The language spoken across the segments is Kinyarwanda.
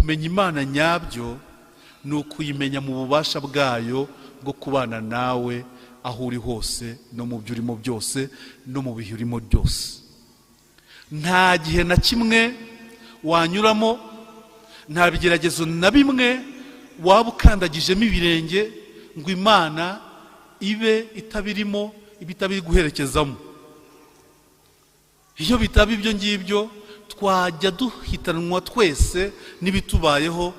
kumenya Imana nyabyo ni ukuyimenya mu bubasha bwayo bwo kubana nawe aho uri hose no mu byo urimo byose no mu bihe urimo byose. Nta gihe na kimwe wanyuramo, nta bigeragezo na bimwe waba ukandagijemo ibirenge ngo Imana ibe itabirimo, ibe itabiri guherekezamo. Iyo bitaba ibyo ngibyo twajya duhitanwa twese n'ibitubayeho,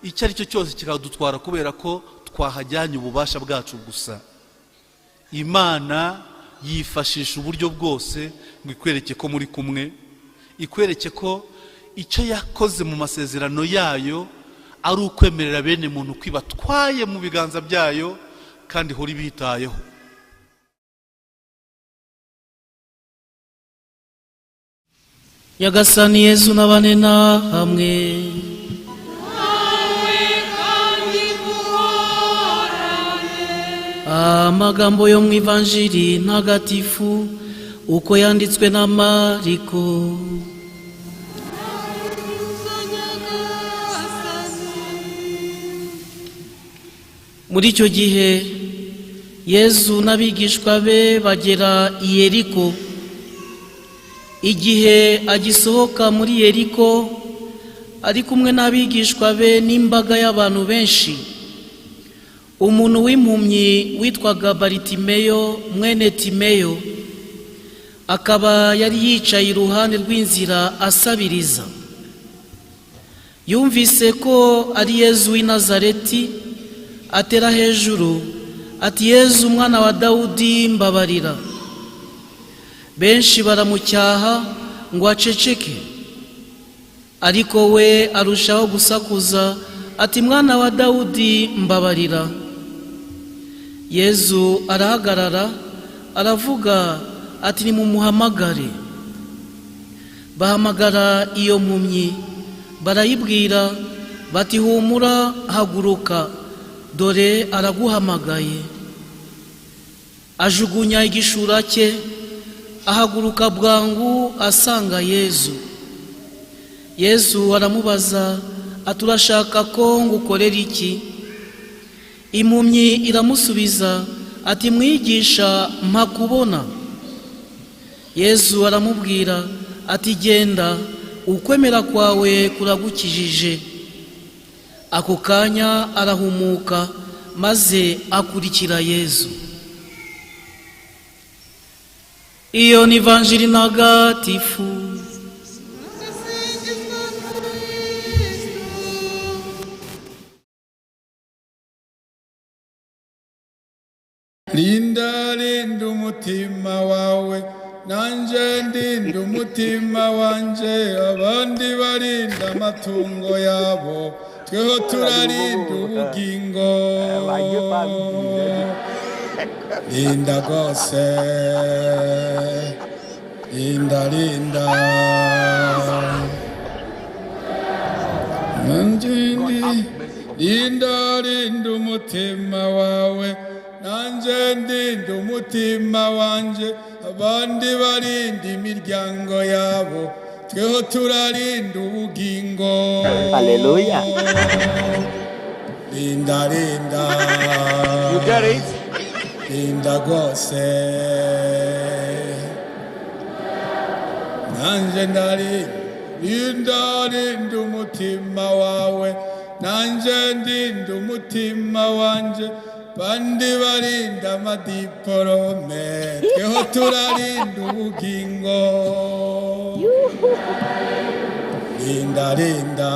icyo ari cyo cyose kikadutwara kubera ko twahajyanye ububasha bwacu gusa. Imana yifashisha uburyo bwose ngo ikwereke ko muri kumwe, ikwereke ko icyo yakoze mu masezerano yayo ari ukwemerera bene muntu kwibatwaye mu biganza byayo kandi hori bitayeho. Nyagasani Yesu nabane na hamwe. Amagambo yo mu Ivanjiri ntagatifu uko yanditswe na Mariko. Muri icyo gihe Yesu n'abigishwa be bagera i Yeriko. Igihe agisohoka muri Yeriko ari kumwe n'abigishwa be n'imbaga y'abantu benshi, umuntu w'impumyi witwaga Baritimeyo mwene Timeyo akaba yari yicaye iruhande rw'inzira asabiriza. Yumvise ko ari Yesu w'i Nazareti, atera hejuru ati, Yesu umwana wa Dawudi mbabarira. Benshi baramucyaha ngo aceceke, ariko we arushaho gusakuza ati, mwana wa Dawudi mbabarira. Yesu arahagarara aravuga ati, nimumuhamagare. Bahamagara iyo mpumyi barayibwira bati, humura haguruka, dore araguhamagaye. Ajugunya igishura cye ahaguruka bwangu asanga Yesu. Yesu aramubaza ati, urashaka ko ngukorera iki? Impumyi iramusubiza ati, mwigisha mpa kubona. Yesu aramubwira ati, genda, ukwemera kwawe kuragukijije. Ako kanya arahumuka maze akurikira Yesu. Iyo ni Ivanjiri ntagatifu. Linda linda umutima wawe, nanje ndinda umutima wanje. Abandi barinda amatungo yabo, tweho turarinda ubugingo. Linda rwose, linda linda. Linda linda umutima wawe, nanje ndinda umutima wanje. Abandi barinda imiryango yabo, tweho turarinda ubugingo. Haleluya. Linda linda. You get it? Linda rwose, nanje ndarinda. Linda linda umutima wawe, nanje ndinda umutima wanje. Bandi barinda amadiporome, tweho turarinda ubugingo. Linda linda.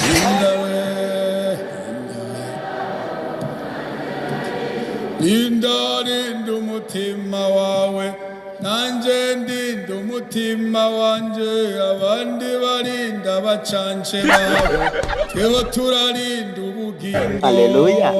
Linda we. Linda linda umutima wawe, nanje ndinda umutima wanje. Abandi barinda abacance babo, tweho turarinda ubugingo. Haleluya.